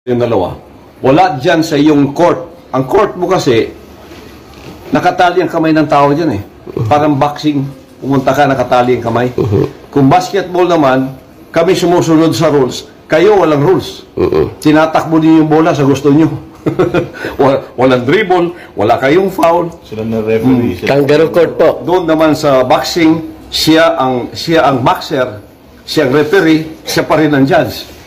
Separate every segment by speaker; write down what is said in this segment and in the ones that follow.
Speaker 1: Yung dalawa. Wala dyan sa iyong court. Ang court mo kasi, nakatali ang kamay ng tao dyan eh. Parang boxing, pumunta ka, nakatali ang kamay. Kung basketball naman, kami sumusunod sa rules. Kayo walang rules. Tinatakbo niyo yung bola sa gusto niyo. Walang dribble, wala kayong foul.
Speaker 2: Sila na referee.
Speaker 3: Kangaroo court po.
Speaker 1: Doon naman sa boxing, siya ang boxer, siya ang referee, siya pa rin ang judge.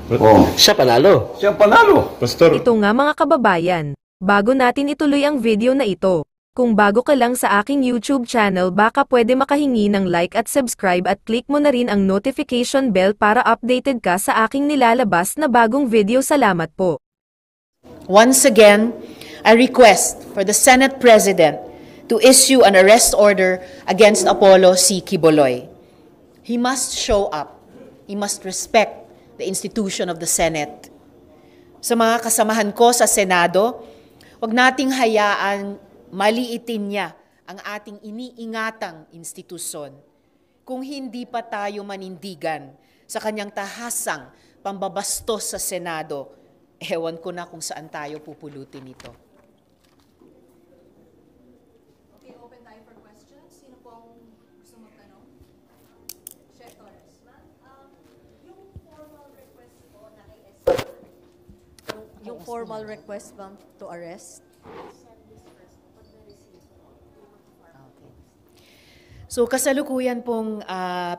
Speaker 1: Oh.
Speaker 3: Siya panalo.
Speaker 1: Siya ang panalo.
Speaker 2: Pastor,
Speaker 4: Ito nga mga kababayan, bago natin ituloy ang video na ito, kung bago ka lang sa aking YouTube channel baka pwede makahingi ng like at subscribe at click mo na rin ang notification bell para updated ka sa aking nilalabas na bagong video. Salamat po.
Speaker 5: Once again, I request for the Senate President to issue an arrest order against Apollo C. Quiboloy. He must show up. He must respect the institution of the Senate. Sa mga kasamahan ko sa Senado, huwag nating hayaan maliitin niya ang ating iniingatang institusyon. Kung hindi pa tayo manindigan sa kanyang tahasang pambabastos sa Senado, ewan ko na kung saan tayo pupulutin ito.
Speaker 6: Okay, open tayo for questions. Sino pong gusto magtanong? Chef Torres.
Speaker 7: Yung formal request po na kay SP, yung formal request ma'am to arrest.
Speaker 5: So kasalukuyan pong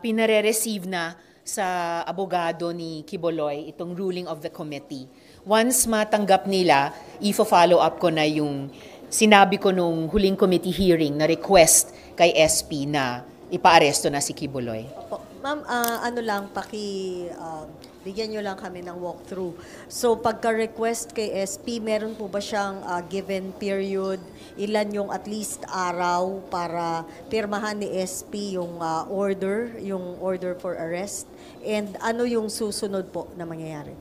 Speaker 5: pinare-receive na sa abogado ni Quiboloy itong ruling of the committee. Once matanggap nila, i-follow up ko na yung sinabi ko nung huling committee hearing na request kay SP na ipa-aresto na si Quiboloy.
Speaker 7: Ma'am, ano lang, bigyan nyo lang kami ng walkthrough. So, pagka-request kay SP, meron po ba siyang given period? Ilan yung at least araw para pirmahan ni SP yung order for arrest? And ano yung susunod po na mangyayari?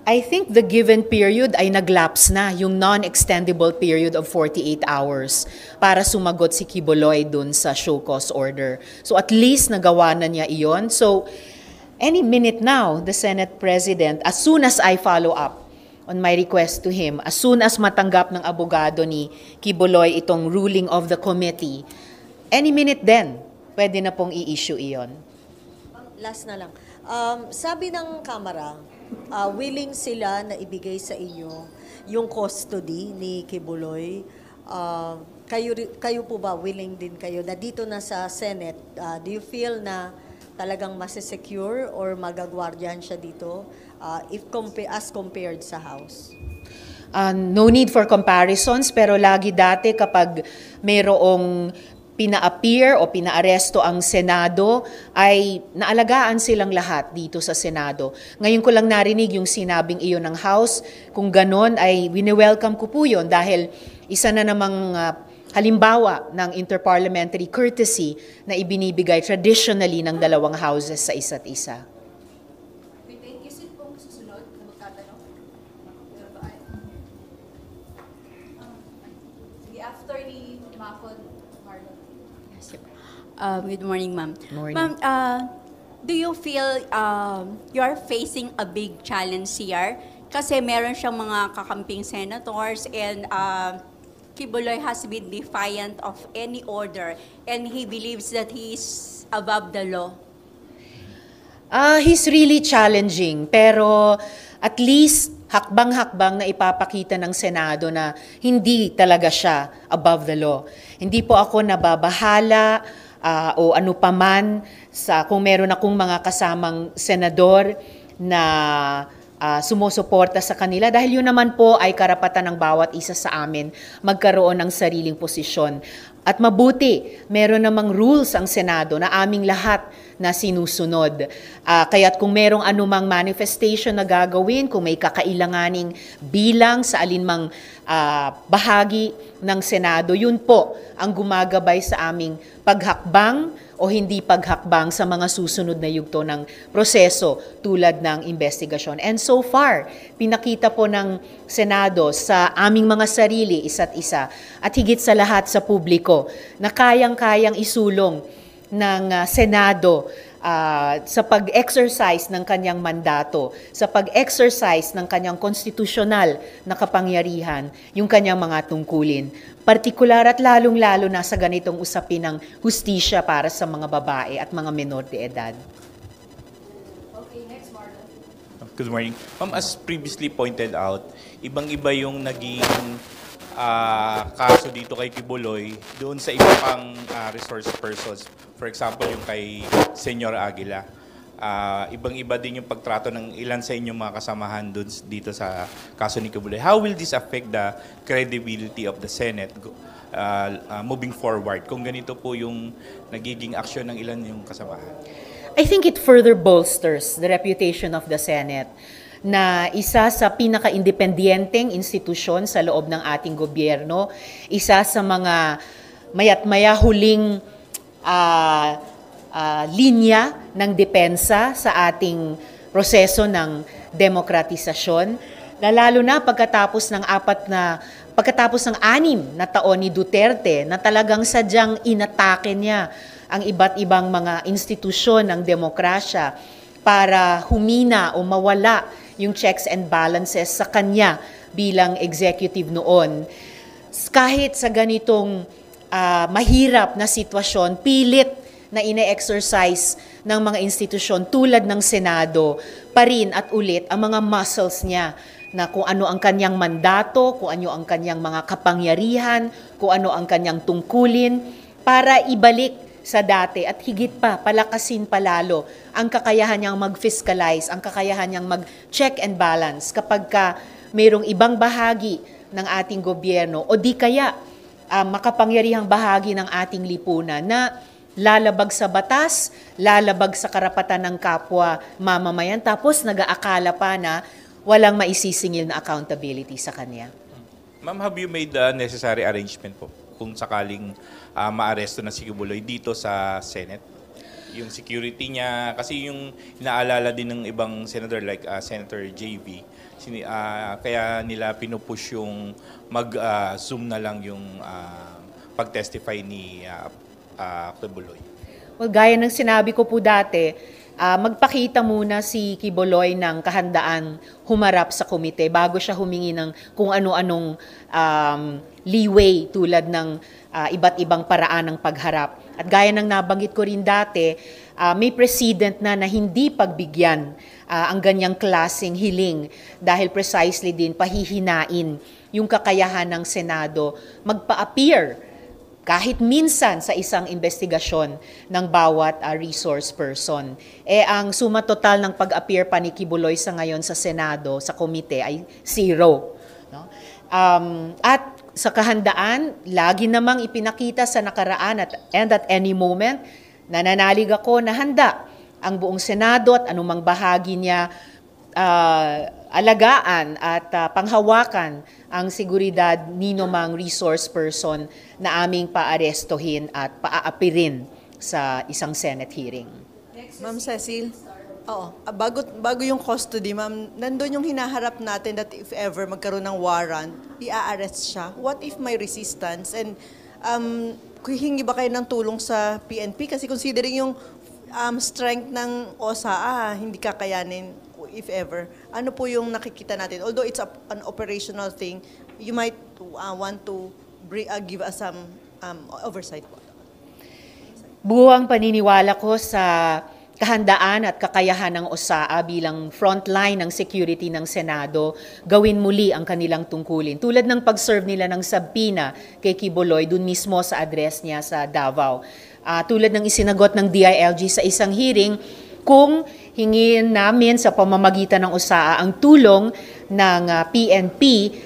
Speaker 5: I think the given period ay naglapse na, yung non-extendable period of 48 hours para sumagot si Quiboloy dun sa show cause order. So at least nagawa na niya iyon. So any minute now, the Senate President, as soon as I follow up on my request to him, as soon as matanggap ng abogado ni Quiboloy itong ruling of the committee, any minute then, pwede na pong i-issue iyon.
Speaker 7: Last na lang. Sabi ng Kamara, willing sila na ibigay sa inyo yung custody ni Quiboloy. Kayo po ba, willing din kayo na dito na sa Senate, do you feel na talagang masisecure or magagwardiyan siya dito as compared sa House?
Speaker 5: No need for comparisons, pero lagi dati kapag mayroong pina-appear o pina-aresto ang Senado, ay naalagaan silang lahat dito sa Senado. Ngayon ko lang narinig yung sinabing iyon ng House. Kung ganon, ay wini-welcome ko po yun dahil isa na namang halimbawa ng interparliamentary courtesy na ibinibigay traditionally ng dalawang houses sa isa't isa.
Speaker 6: Okay, thank you. Sino pong susunod na magtatanong? Meron ba ay? Sige, after ni Macon, Marlon.
Speaker 8: Good morning, ma'am.
Speaker 5: Morning.
Speaker 8: Ma'am, do you feel you are facing a big challenge here? Kasi meron siyang mga kakamping senators and Quiboloy has been defiant of any order and he believes that he is above the law.
Speaker 5: He's really challenging, pero at least hakbang-hakbang na ipapakita ng Senado na hindi talaga siya above the law. Hindi po ako nababahala o ano paman kung meron akong mga kasamang senador na sumusuporta sa kanila dahil yun naman po ay karapatan ng bawat isa sa amin magkaroon ng sariling posisyon. At mabuti, meron namang rules ang Senado na aming lahat na sinusunod. Kaya't kung merong anumang manifestation na gagawin, kung may kakailanganing bilang sa alinmang bahagi ng Senado, yun po ang gumagabay sa aming paghakbang o hindi paghakbang sa mga susunod na yugto ng proseso tulad ng investigasyon. And so far, pinakita po ng Senado sa aming mga sarili, isa't isa, at higit sa lahat sa publiko, na kayang-kayang isulong ng Senado sa pag-exercise ng kanyang mandato, sa pag-exercise ng kanyang konstitusyonal na kapangyarihan, yung kanyang mga tungkulin. Partikular at lalong-lalo na sa ganitong usapin ng hustisya para sa mga babae at mga menor de edad.
Speaker 6: Okay, next, Marlon.
Speaker 2: Good morning. Ma'am, as previously pointed out, ibang-iba yung naging kaso dito kay Kibuloy doon sa iba pang resource persons. For example, yung kay Senyor Aguila. Ibang-iba din yung pagtrato ng ilan sa inyong mga kasamahan doon dito sa kaso ni Kibuloy. How will this affect the credibility of the Senate moving forward kung ganito po yung nagiging aksyon ng ilan yung kasamahan?
Speaker 5: I think it further bolsters the reputation of the Senate na isa sa pinaka-independenteng institusyon sa loob ng ating gobyerno, isa sa mga mayat-maya huling linya ng depensa sa ating proseso ng demokratisasyon, lalo na pagkatapos ng 6 na taon ni Duterte na talagang sadyang inatake niya ang iba't ibang mga institusyon ng demokrasya para humina o mawala yung checks and balances sa kanya bilang executive noon. Kahit sa ganitong mahirap na sitwasyon, pilit na ine-exercise ng mga institusyon tulad ng Senado pa rin at ulit ang mga muscles niya na kung ano ang kanyang mandato, kung ano ang kanyang mga kapangyarihan, kung ano ang kanyang tungkulin para ibalik sa dati at higit pa, palakasin palalo ang kakayahan niyang mag-fiscalize, ang kakayahan niyang mag-check and balance kapag mayroong ibang bahagi ng ating gobyerno o di kaya makapangyarihang bahagi ng ating lipunan na lalabag sa batas, lalabag sa karapatan ng kapwa mamamayan, tapos nag-aakala pa na walang maisisingil na accountability sa kanya.
Speaker 2: Ma'am, have you made the necessary arrangement po kung sakaling maaresto na si Kibuloy dito sa Senate? Yung security niya, kasi yung inaalala din ng ibang senator like Senator JV, kaya nila pinupush yung mag-zoom na lang yung pag-testify ni Kibuloy.
Speaker 5: Well, gaya ng sinabi ko po dati, magpakita muna si Kibuloy ng kahandaan humarap sa komite bago siya humingi ng kung ano-anong leeway tulad ng iba't ibang paraan ng pagharap. At gaya ng nabanggit ko rin dati, may precedent na hindi pagbigyan ang ganyang klaseng hiling dahil precisely din pahihinain yung kakayahan ng Senado magpa-appear kahit minsan sa isang investigasyon ng bawat resource person. Ang suma total ng pag-appear pa ni Kibuloy sa ngayon sa Senado, sa komite, ay 0. No? At sa kahandaan, lagi namang ipinakita sa nakaraan and at any moment, nananalig ako na handa ang buong Senado at anumang bahagi niya alagaan at panghawakan ang seguridad ninumang resource person na aming paarestohin at paaapirin sa isang Senate hearing.
Speaker 3: Ma'am Cecil, bago yung custody, ma'am, nandun yung hinaharap natin that if ever magkaroon ng warrant, i-arrest siya. What if may resistance? And hingi ba kayo ng tulong sa PNP? Kasi considering yung strength ng OSA, hindi kakayanin if ever. Ano po yung nakikita natin? Although it's an operational thing, you might want to give us some oversight po.
Speaker 5: Buwang paniniwala ko sa kahandaan at kakayahan ng OSAA bilang frontline ng security ng Senado, gawin muli ang kanilang tungkulin. Tulad ng pag-serve nila ng subpoena kay Kibuloy dun mismo sa address niya sa Davao. Tulad ng isinagot ng DILG sa isang hearing, kung hingin namin sa pamamagitan ng OSAA ang tulong ng PNP,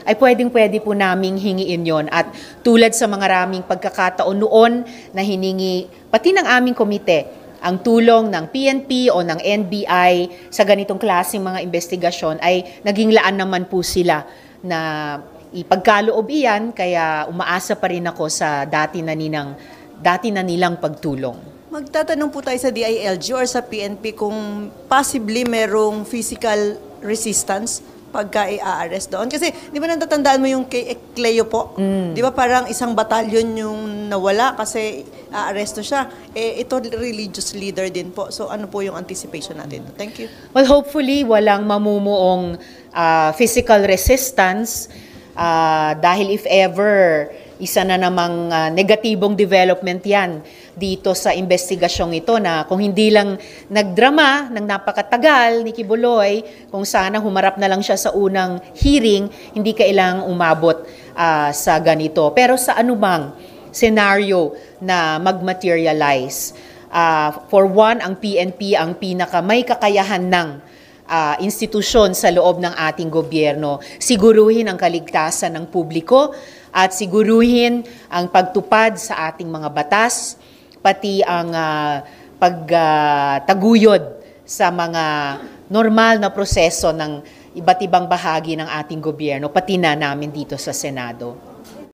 Speaker 5: ay pwedeng-pwede po naming hingiin yon. At tulad sa mga raming pagkakataon noon na hiningi, pati ng aming komite, ang tulong ng PNP o ng NBI sa ganitong klaseng mga investigasyon ay naging laan naman po sila na ipagkaloob iyan, kaya umaasa pa rin ako sa dati na nilang pagtulong.
Speaker 3: Magtatanong po tayo sa DILG or sa PNP kung possibly merong physical resistance pagka i-arrest doon. Kasi, di ba natatandaan mo yung kay Cleo po? Di ba parang isang batalyon yung nawala kasi aaresto siya. Ito religious leader din po. So ano po yung anticipation natin? Thank you.
Speaker 5: Well, hopefully, walang mamumuong physical resistance dahil if ever, isa na namang negatibong development yan dito sa investigasyong ito na kung hindi lang nagdrama ng napakatagal ni Kibuloy, kung sana humarap na lang siya sa unang hearing, hindi kailangang umabot sa ganito. Pero sa anumang scenario na mag-materialize, for one, ang PNP ang may kakayahan ng institusyon sa loob ng ating gobyerno. Siguruhin ang kaligtasan ng publiko at siguruhin ang pagtupad sa ating mga batas, pati ang pagtaguyod sa mga normal na proseso ng iba't ibang bahagi ng ating gobyerno, pati na namin dito sa Senado.